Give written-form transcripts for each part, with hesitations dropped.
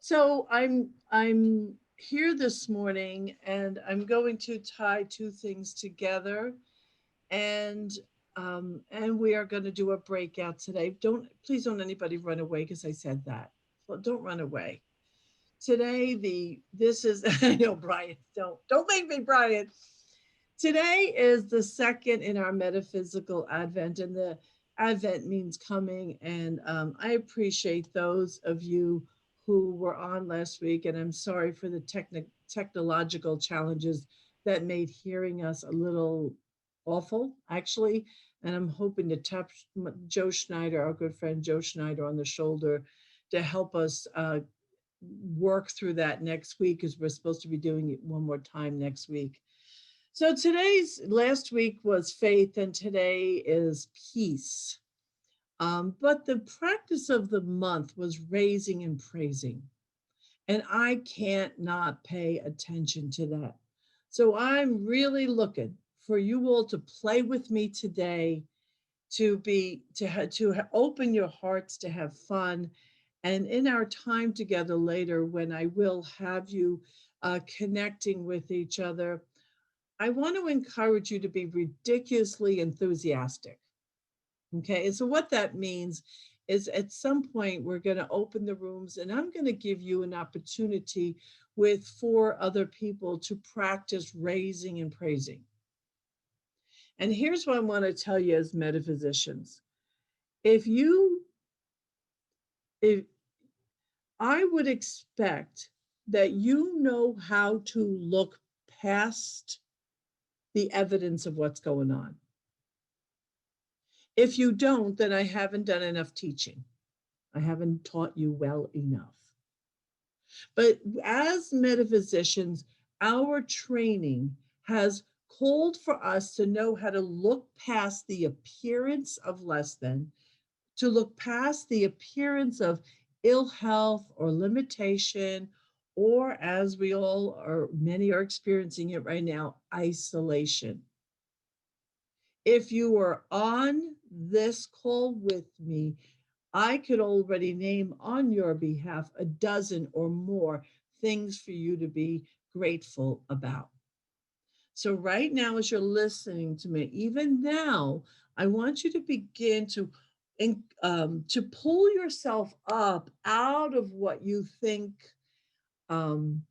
So I'm here this morning and I'm going to tie two things together and and we are going to do a breakout today. Don't please don't anybody run away because I said that. Well, don't run away. Today the this is I know Brian, don't make me Brian. Today is the second in our metaphysical advent, and the advent means coming. And I appreciate those of you who were on last week, and I'm sorry for the technological challenges that made hearing us a little awful, actually. And I'm hoping to tap Joe Schneider, our good friend Joe Schneider, on the shoulder to help us work through that next week, because we're supposed to be doing it one more time next week. So today's last week was faith, and today is peace. But the practice of the month was raising and praising. And I can't not pay attention to that. So I'm really looking for you all to play with me today, to open your hearts, to have fun. And in our time together later, when I will have you connecting with each other, I want to encourage you to be ridiculously enthusiastic. Okay. And so, what that means is at some point, we're going to open the rooms and I'm going to give you an opportunity with four other people to practice raising and praising. And here's what I want to tell you as metaphysicians. If you, if I would expect that you know how to look past the evidence of what's going on. If you don't, then I haven't done enough teaching. I haven't taught you well enough. But as metaphysicians, our training has called for us to know how to look past the appearance of less than, to look past the appearance of ill health or limitation, or as we all are, many are experiencing it right now, isolation. If you are on this call with me, I could already name on your behalf a dozen or more things for you to be grateful about. So, right now, as you're listening to me, even now, I want you to begin to pull yourself up out of what you think, um,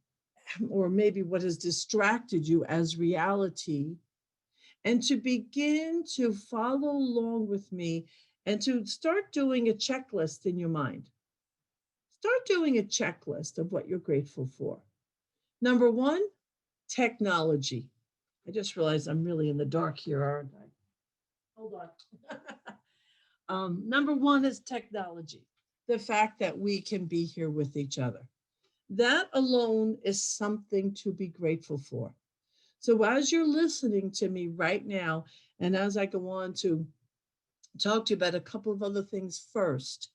or maybe what has distracted you as reality, and to begin to follow along with me and to start doing a checklist in your mind. Start doing a checklist of what you're grateful for. Number one, technology. I just realized I'm really in the dark here, aren't I? Hold on. Number one is technology, the fact that we can be here with each other. That alone is something to be grateful for. So, as you're listening to me right now, and as I go on to talk to you about a couple of other things first,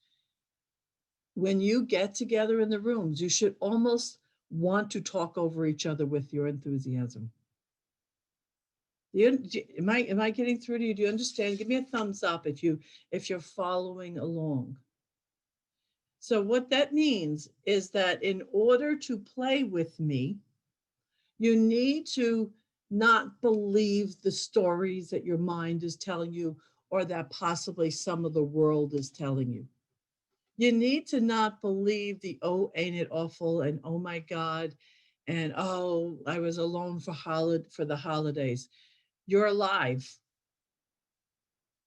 when you get together in the rooms, you should almost want to talk over each other with your enthusiasm. Am I getting through to you? Do you understand? Give me a thumbs up if you're following along. So what that means is that in order to play with me, you need to not believe the stories that your mind is telling you or that possibly some of the world is telling you. You need to not believe the oh, ain't it awful, and oh my God, and oh, I was alone for the holidays. You're alive.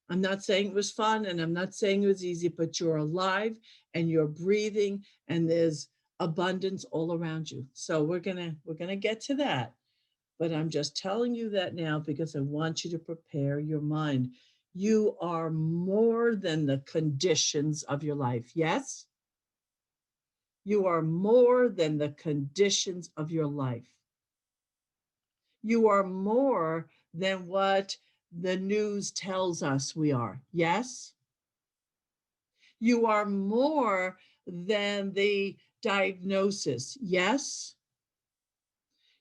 I'm not saying it was fun and I'm not saying it was easy, but you're alive and you're breathing and there's abundance all around you. So we're gonna get to that. But I'm just telling you that now because I want you to prepare your mind. You are more than the conditions of your life. Yes? You are more than the conditions of your life. You are more than what the news tells us we are. Yes? You are more than the diagnosis. Yes?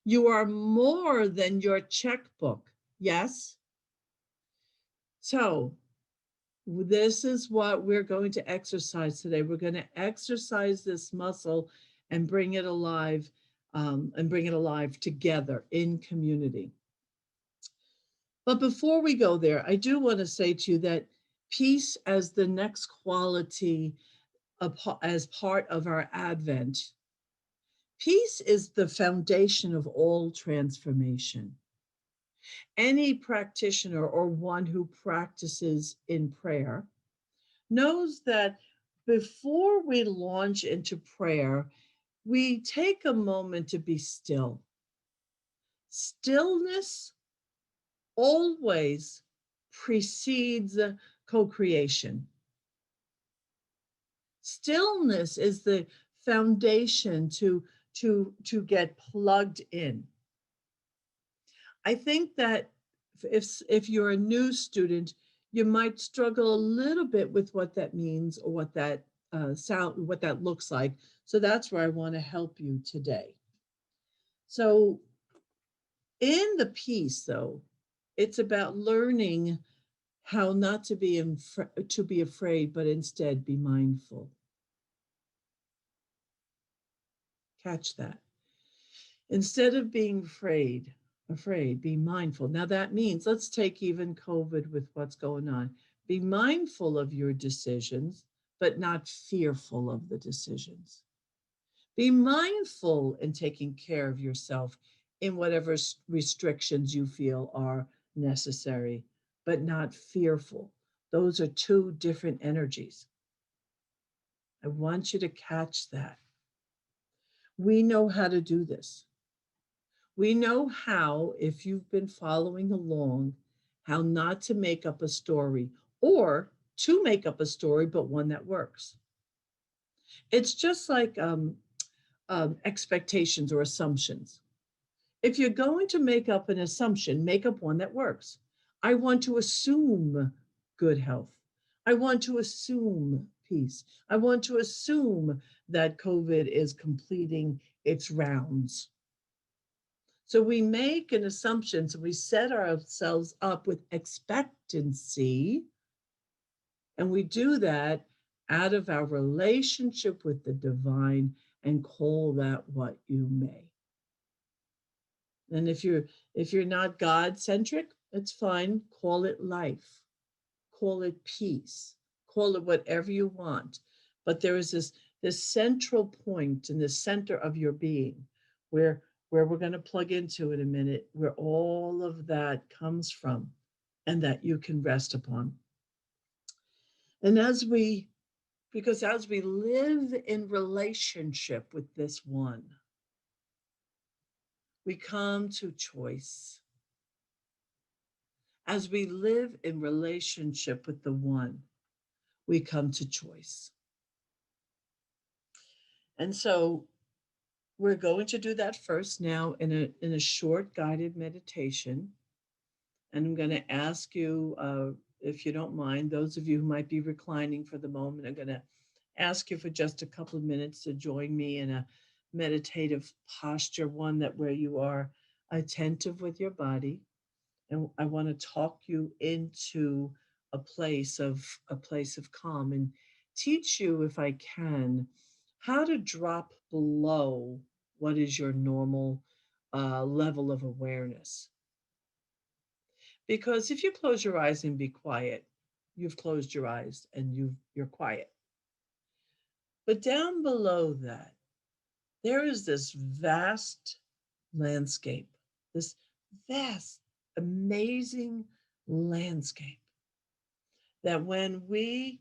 You are more than your checkbook. Yes? So, this is what we're going to exercise today. We're going to exercise this muscle and bring it alive, and bring it alive together in community. But before we go there, I do want to say to you that peace as the next quality as part of our Advent, peace is the foundation of all transformation. Any practitioner or one who practices in prayer knows that before we launch into prayer, we take a moment to be still. Stillness always precedes co creation. Stillness is the foundation to get plugged in. I think that if you're a new student, you might struggle a little bit with what that means or what that looks like. So that's where I want to help you today. So in the piece, though, it's about learning how not to to be afraid, but instead be mindful. Catch that. Instead of being afraid, be mindful. Now that means let's take even COVID with what's going on. Be mindful of your decisions, but not fearful of the decisions. Be mindful in taking care of yourself in whatever restrictions you feel are necessary, but not fearful. Those are two different energies. I want you to catch that. We know how to do this. We know how, if you've been following along, how not to make up a story or to make up a story, but one that works. It's just like expectations or assumptions. If you're going to make up an assumption, make up one that works. I want to assume good health. I want to assume peace. I want to assume that COVID is completing its rounds. So we make an assumption, so we set ourselves up with expectancy, and we do that out of our relationship with the divine, and call that what you may. And if you're not God centric, it's fine. Call it life, call it peace, call it whatever you want. But there is this central point in the center of your being where we're going to plug into in a minute, where all of that comes from and that you can rest upon. And because as we live in relationship with this one, we come to choice. As we live in relationship with the one, we come to choice. And so we're going to do that first now in a short guided meditation. And I'm going to ask you, if you don't mind, those of you who might be reclining for the moment, I'm going to ask you for just a couple of minutes to join me in a meditative posture, one that where you are attentive with your body. And I want to talk you into a place of calm and teach you, if I can, how to drop below what is your normal level of awareness. Because if you close your eyes and be quiet, you've closed your eyes and you're quiet. But down below that, there is this vast landscape, this vast, amazing landscape that when we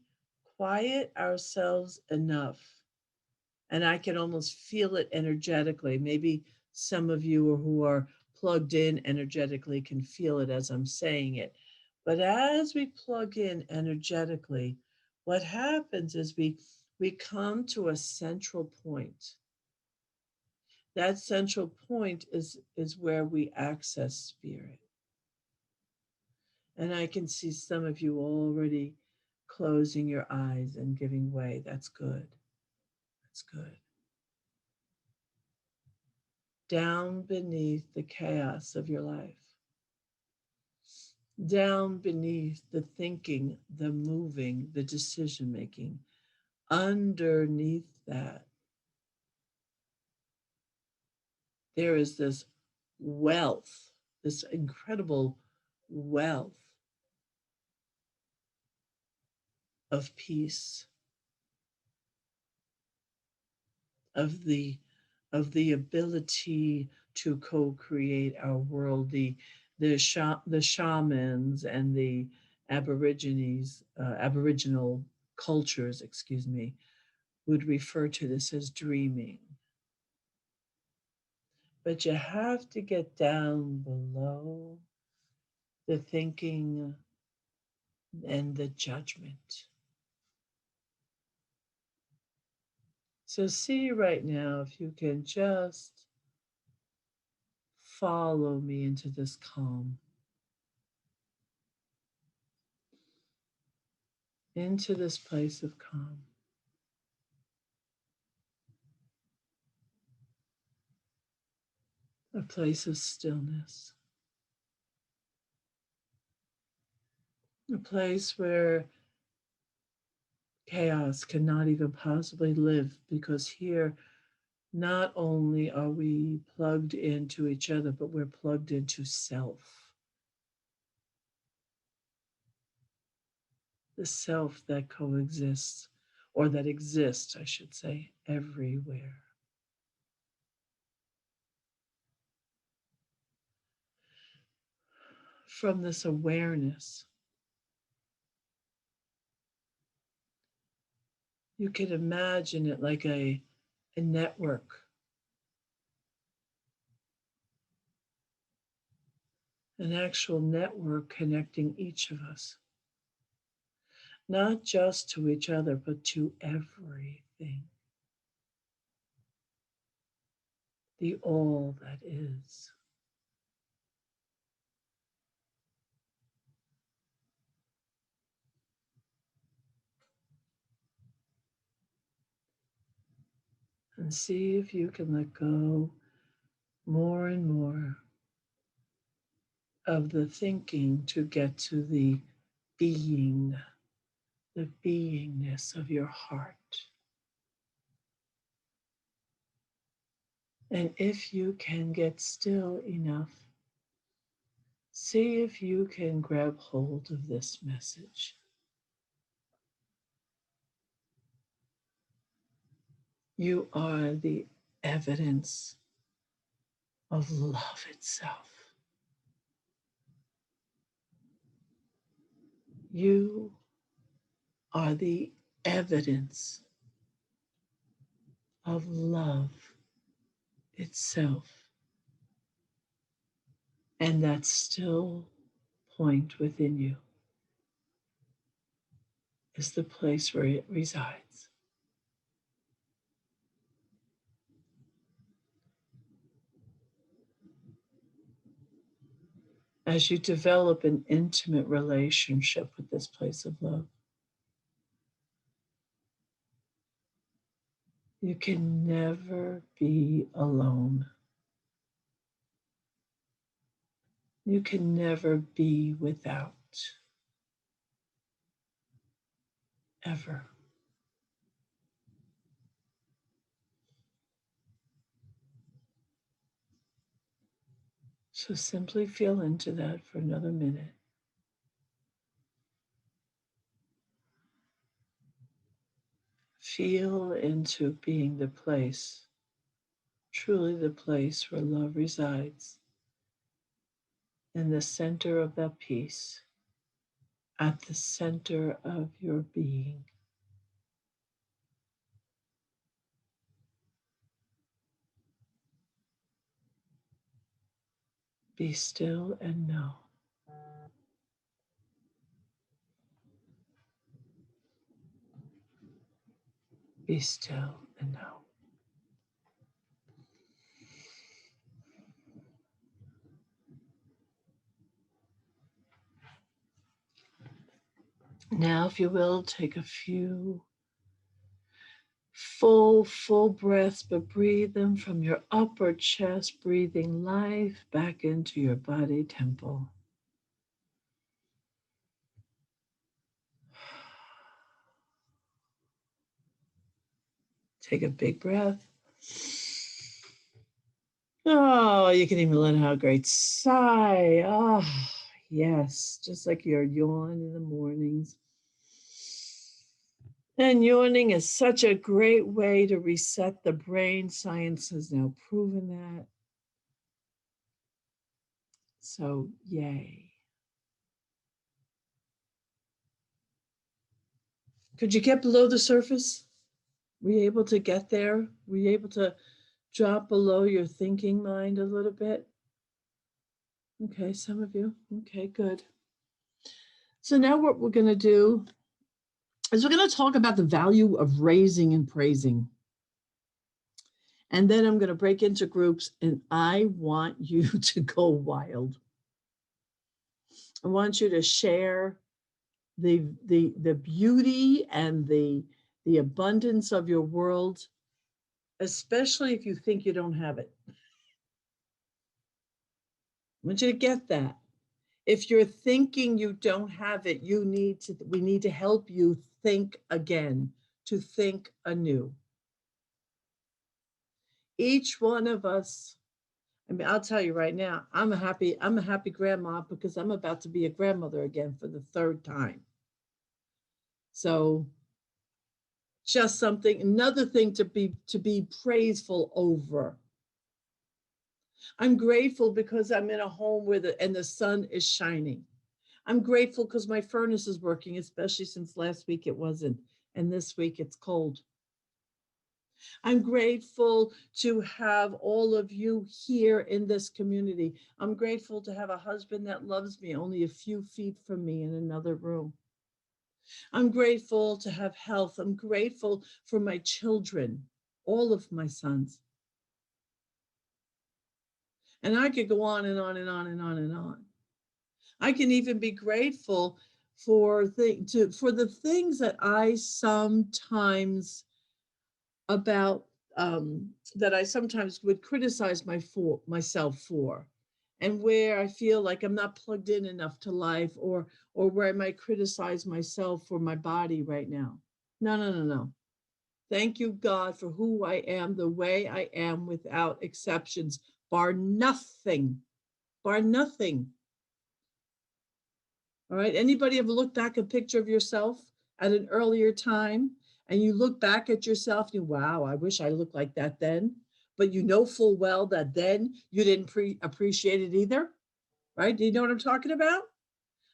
quiet ourselves enough, and I can almost feel it energetically, maybe some of you who are plugged in energetically can feel it as I'm saying it. But as we plug in energetically, what happens is we come to a central point. That central point is where we access spirit. And I can see some of you already closing your eyes and giving way. That's good. That's good. Down beneath the chaos of your life, down beneath the thinking, the moving, the decision making, underneath that, there is this wealth, this incredible wealth of peace, of the ability to co-create our world. The shamans and the aboriginal cultures, excuse me, would refer to this as dreaming. But you have to get down below the thinking and the judgment. So see right now if you can just follow me into this calm, into this place of calm. A place of stillness, a place where chaos cannot even possibly live, because here not only are we plugged into each other, but we're plugged into self, the self that coexists, or that exists, I should say, everywhere. From this awareness, you can imagine it like a network, an actual network connecting each of us, not just to each other, but to everything, the all that is. And see if you can let go more and more of the thinking to get to being, the beingness of your heart. And if you can get still enough, see if you can grab hold of this message. You are the evidence of love itself. You are the evidence of love itself. And that still point within you is the place where it resides. As you develop an intimate relationship with this place of love, you can never be alone. You can never be without, ever. So simply feel into that for another minute. Feel into being the place, truly the place where love resides, in the center of that peace, at the center of your being. Be still and know. Be still and know. Now, if you will, take a few full breaths, but breathe them from your upper chest, breathing life back into your body temple. Take a big breath. Oh, you can even let out a great sigh. Oh, yes, just like your yawn in the mornings. And yawning is such a great way to reset the brain. Science has now proven that. So, yay. Could you get below the surface? Were you able to get there? Were you able to drop below your thinking mind a little bit? Okay, some of you. Okay, good. So now what we're going to do is we're going to talk about the value of raising and praising. And then I'm going to break into groups and I want you to go wild. I want you to share the beauty and the abundance of your world, especially if you think you don't have it. I want you to get that. If you're thinking you don't have it, we need to help you think again, to think anew. Each one of us, I mean, I'll tell you right now, I'm a happy grandma because I'm about to be a grandmother again for the third time. So just something, another thing to be praiseful over. I'm grateful because I'm in a home where the sun is shining. I'm grateful because my furnace is working, especially since last week it wasn't, and this week it's cold. I'm grateful to have all of you here in this community. I'm grateful to have a husband that loves me only a few feet from me in another room. I'm grateful to have health. I'm grateful for my children, all of my sons. And I could go on and on and on and on and on. I can even be grateful for the things that I sometimes about that I sometimes would criticize myself for, and where I feel like I'm not plugged in enough to life, or where I might criticize myself for my body right now. No, no, no, no. Thank you, God, for who I am, the way I am, without exceptions, bar nothing, bar nothing. All right. Anybody ever look back a picture of yourself at an earlier time and you look back at yourself and you, wow, I wish I looked like that then. But you know full well that then you didn't appreciate it either. Right. Do you know what I'm talking about?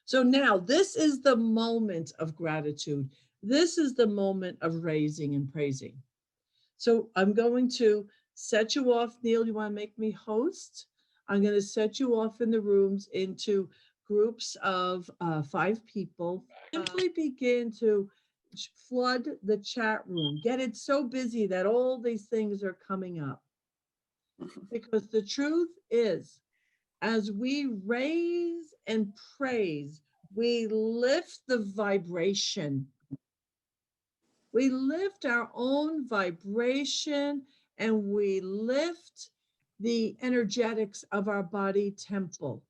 So now this is the moment of gratitude. This is the moment of raising and praising. So I'm going to set you off. Neil, you want to make me host? I'm going to set you off in the rooms into groups of 5 people. Simply begin to flood the chat room. Get it so busy that all these things are coming up. Because the truth is, as we raise and praise, we lift the vibration. We lift our own vibration and we lift the energetics of our body temple.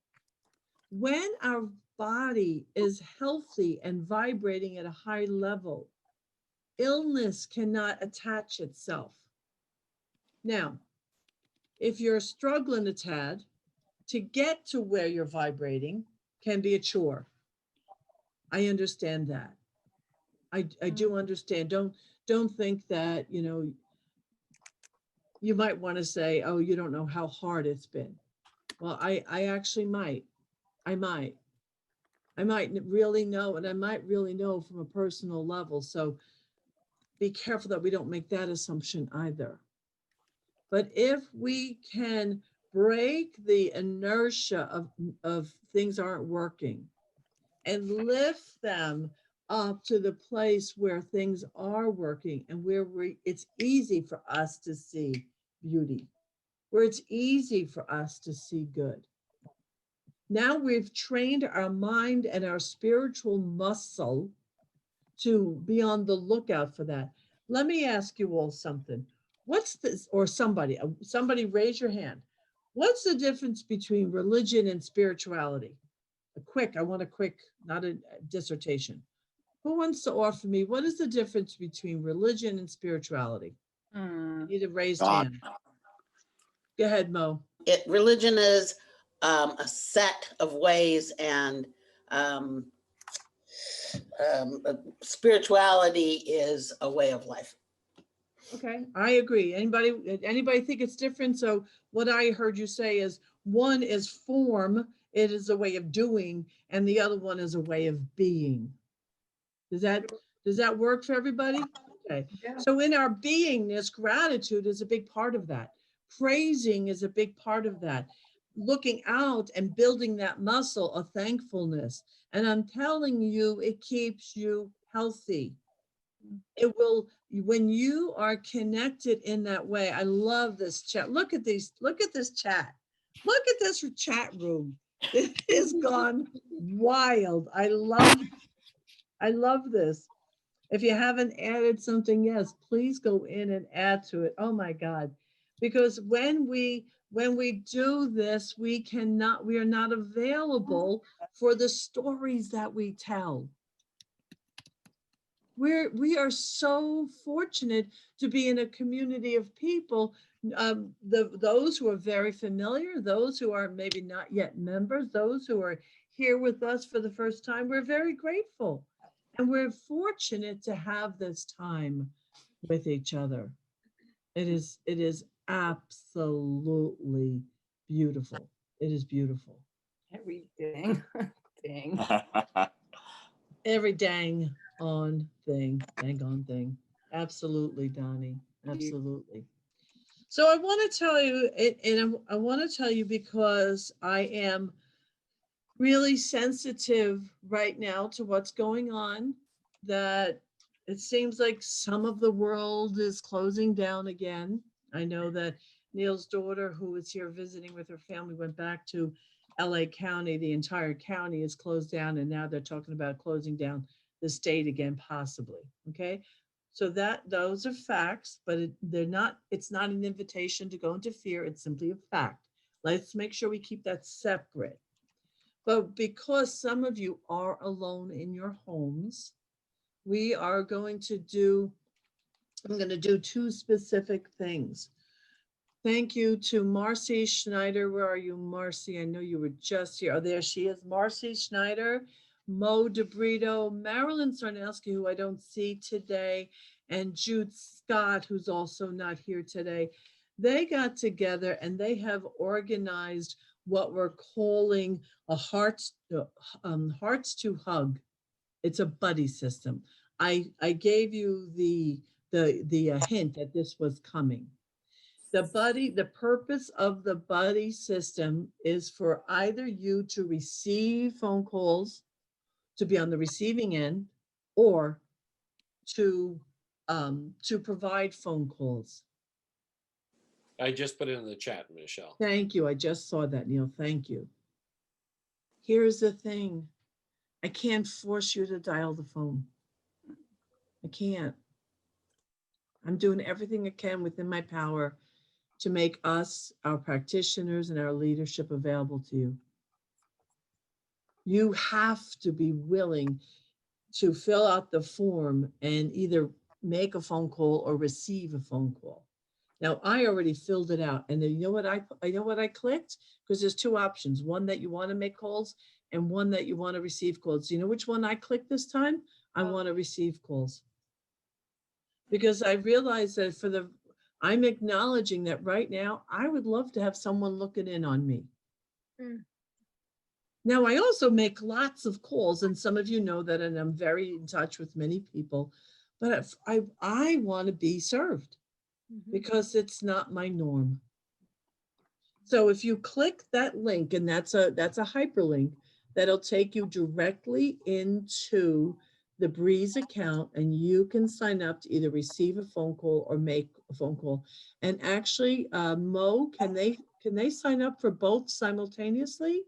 When our body is healthy and vibrating at a high level, illness cannot attach itself. Now, if you're struggling a tad, to get to where you're vibrating can be a chore. I understand that. I do understand. Don't think that, you might want to say, oh, you don't know how hard it's been. Well, I actually might. I might. I might really know, and I might really know from a personal level. So be careful that we don't make that assumption either. But if we can break the inertia of things aren't working and lift them up to the place where things are working and where it's easy for us to see beauty, where it's easy for us to see good. Now we've trained our mind and our spiritual muscle to be on the lookout for that. Let me ask you all something. What's this, or somebody raise your hand. What's the difference between religion and spirituality? I want a quick, not a dissertation. Who wants to offer me what is the difference between religion and spirituality? I need a raised God. hand. Go ahead, Mo. Religion is a set of ways, and um, spirituality is a way of life. Okay, I agree. Anybody think it's different? So what I heard you say is one is form, it is a way of doing, and the other one is a way of being. Does that does that work for everybody? Okay. Yeah. So in our beingness, gratitude is a big part of that. Praising is a big part of that. Looking out and building that muscle of thankfulness. And I'm telling you, it keeps you healthy. It will, when you are connected in that way. I love this chat. Look at this chat. Look at this chat room. It has gone wild. I love this. If you haven't added something, yes, please go in and add to it. Oh my God. Because when we do this, we are not available for the stories that we tell. We are so fortunate to be in a community of people, those who are very familiar, those who are maybe not yet members, those who are here with us for the first time. We're very grateful, and we're fortunate to have this time with each other. It is absolutely beautiful. It is beautiful. Everything. Thing. Every dang on thing. Absolutely, Donnie. Absolutely. So I want to tell you, and I want to tell you because I am really sensitive right now to what's going on, that it seems like some of the world is closing down again. I know that Neil's daughter, who was here visiting with her family, went back to LA County. The entire county is closed down, and now they're talking about closing down the state again, possibly. Okay. So that those are facts, but it's not an invitation to go into fear. It's simply a fact. Let's make sure we keep that separate. But because some of you are alone in your homes, we are going to do, I'm going to do two specific things. Thank you to Marcy Schneider. Where are you, Marcy? I know you were just here. Oh, there she is. Marcy Schneider, Mo DeBrito, Marilyn Sarnowski, who I don't see today, and Jude Scott, who's also not here today. They got together and they have organized what we're calling a hearts to hug. It's a buddy system. I gave you the hint that this was coming. The purpose of the buddy system is for either you to receive phone calls, to be on the receiving end, or to provide phone calls. I just put it in the chat, Michelle. Thank you. I just saw that, Neil. Thank you. Here's the thing. I can't force you to dial the phone. I can't. I'm doing everything I can within my power to make us, our practitioners, and our leadership available to you. You have to be willing to fill out the form and either make a phone call or receive a phone call. Now, I already filled it out, and then you know what I know what I clicked, because there's two options: one that you want to make calls and one that you want to receive calls. Do you know which one I clicked this time? I want to receive calls, because I realized that I'm acknowledging that right now I would love to have someone looking in on me. Mm. Now, I also make lots of calls, and some of you know that, and I'm very in touch with many people, but if I want to be served because it's not my norm. So if you click that link, and that's a hyperlink, that'll take you directly into the Breeze account, and you can sign up to either receive a phone call or make a phone call. And actually, Mo, can they sign up for both simultaneously?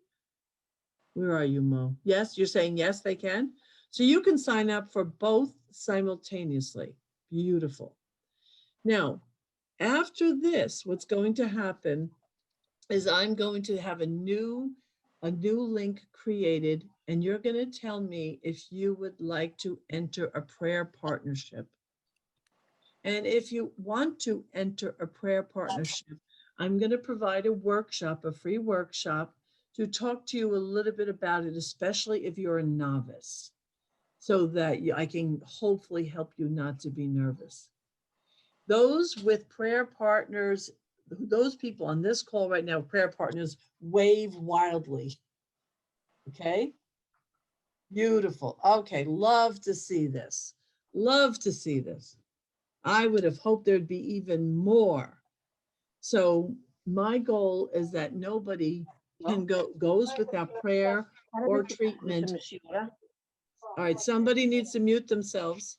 Where are you, Mo? Yes, you're saying yes, they can. So you can sign up for both simultaneously. Beautiful. Now, after this, what's going to happen is I'm going to have a new link created, and you're going to tell me if you would like to enter a prayer partnership. And if you want to enter a prayer partnership, I'm going to provide a workshop, a free workshop, to talk to you a little bit about it, especially if you're a novice, so that I can hopefully help you not to be nervous. Those with prayer partners, those people on this call right now, prayer partners, wave wildly. Okay? Beautiful. Okay, love to see this. Love to see this. I would have hoped there'd be even more. So my goal is that nobody can goes without prayer or treatment. All right, somebody needs to mute themselves.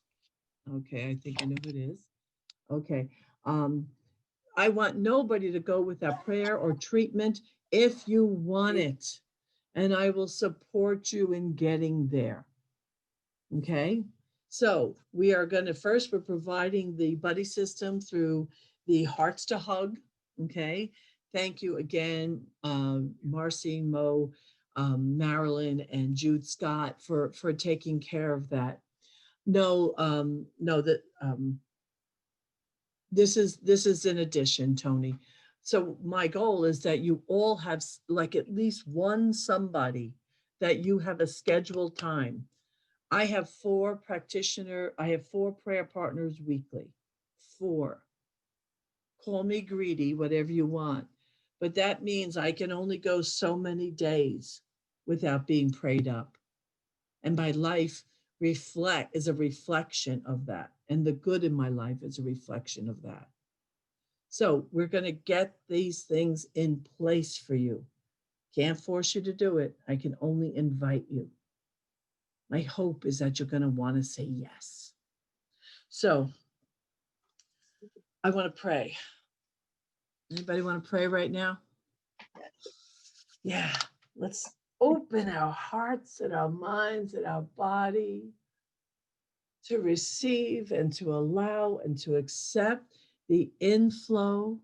Okay, I think I know who it is. Okay. Um, I want nobody to go without prayer or treatment if you want it. And I will support you in getting there. Okay. So we are going to first, we're providing the buddy system through the Hearts to Hug. Okay. Thank you again, Marcy, Mo, Marilyn, and Jude Scott for taking care of that. No, that this is in addition, Tony. So my goal is that you all have like at least one somebody that you have a scheduled time. I have four prayer partners weekly. Four. Call me greedy, whatever you want. But that means I can only go so many days without being prayed up. And my life is a reflection of that. And the good in my life is a reflection of that. So we're going to get these things in place for you. Can't force you to do it. I can only invite you. My hope is that you're going to want to say yes. So I want to pray. Anybody want to pray right now? Yeah. Let's open our hearts and our minds and our body to receive and to allow and to accept the inflow.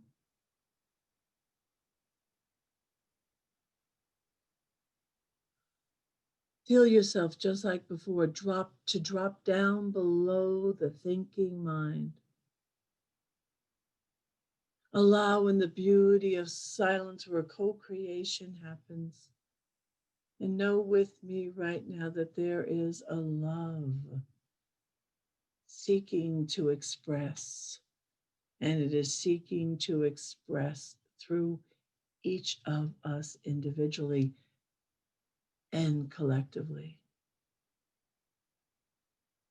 Feel yourself just like before, drop down below the thinking mind. Allow in the beauty of silence where co-creation happens. And know with me right now that there is a love seeking to express, and it is seeking to express through each of us individually and collectively.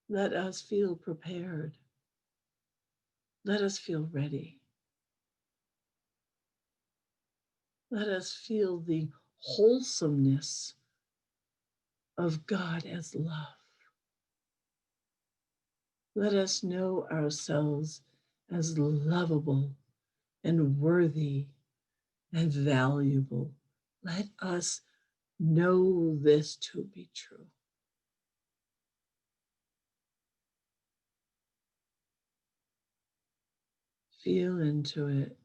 Let us feel prepared. Let us feel ready. Let us feel the wholesomeness of God as love. Let us know ourselves as lovable and worthy and valuable. Let us know this to be true. Feel into it.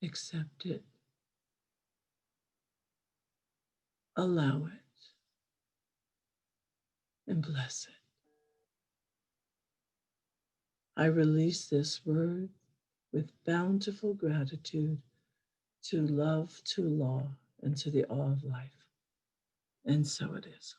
Accept it. Allow it. And bless it. I release this word with bountiful gratitude to love, to law, and to the awe of life. And so it is.